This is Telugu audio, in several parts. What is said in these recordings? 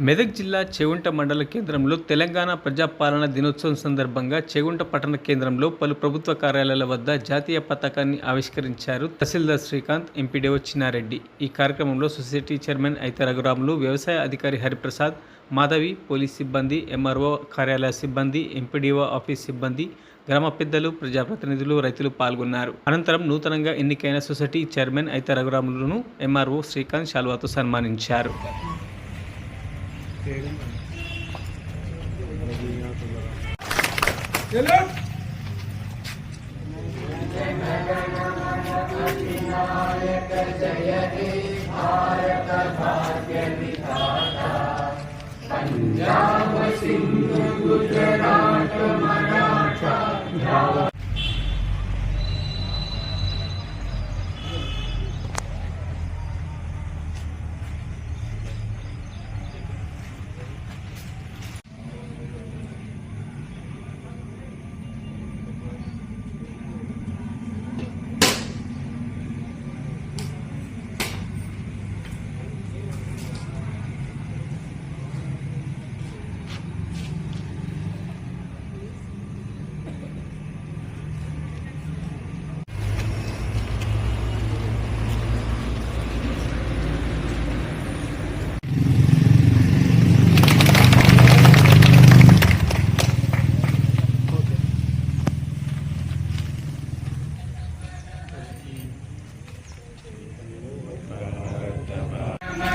మెదక్ జిల్లా చేగుంట మండల కేంద్రంలో తెలంగాణ ప్రజాపాలన దినోత్సవం సందర్భంగా చేగుంట పట్టణ కేంద్రంలో పలు ప్రభుత్వ కార్యాలయాల వద్ద జాతీయ పతాకాన్ని ఆవిష్కరించారు తహసీల్దార్ శ్రీకాంత్, ఎంపీడీఓ చిన్నారెడ్డి. ఈ కార్యక్రమంలో సొసైటీ చైర్మన్ అయితే రఘురాములు, వ్యవసాయ అధికారి హరిప్రసాద్, మాధవి, పోలీస్ సిబ్బంది, ఎంఆర్ఓ కార్యాలయ సిబ్బంది, ఎంపీడీఓ ఆఫీస్ సిబ్బంది, గ్రామ పెద్దలు, ప్రజాప్రతినిధులు, రైతులు పాల్గొన్నారు. అనంతరం నూతనంగా ఎన్నికైన సొసైటీ చైర్మన్ అయితే రఘురాములను ఎంఆర్ఓ శ్రీకాంత్ శాల్వాతో సన్మానించారు.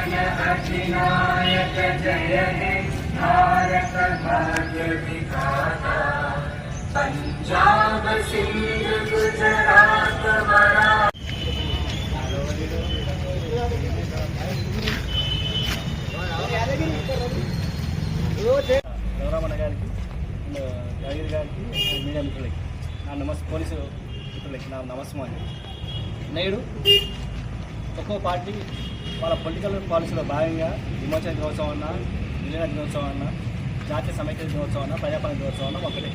पंजाब सिंध गुजरात मराठा अधिनायक जय हे भारत भाग्य विधाता पंजाब सिंध गुजरात मराठा గౌరవమన్న గారికి, యాదగిరి గారికి, మీడియా మిత్రులకి నా పోలీసు మిత్రులకి నా నమస్కారం. నేడు ఒక్కో పార్టీ వాళ్ళ పొలిటికల్ పాలసీలో భాగంగా విమోచన దినోత్సవం అన్న, విజయ దినోత్సవం అన్న, జాతీయ సమైక్య దినోత్సవం అన్న, ప్రజాపాలన దినోత్సవం అన్న ఒకటే.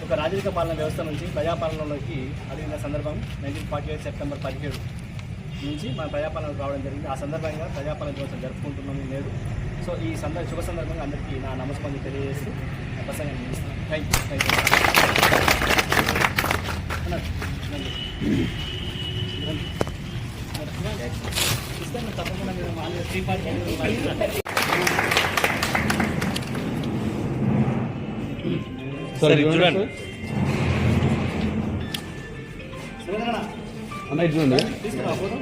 ఒక రాజకీయ పాలన వ్యవస్థ నుంచి ప్రజాపాలనలోకి అడిగిన సందర్భం 1948 సెప్టెంబర్ 17 నుంచి మన ప్రజాపాలనకు రావడం జరిగింది. ఆ సందర్భంగా ప్రజాపాలన దినోత్సవం జరుపుకుంటున్నాము నేడు. సో ఈ శుభ సందర్భంగా అందరికీ నా నమస్కారం తెలియజేస్తూ ప్రసంగం ముగిస్తున్నాను. Thank you. తప్పకుండా మీరు త్రీ పార్టీ చూడండి తీసుకురా ఫోటో.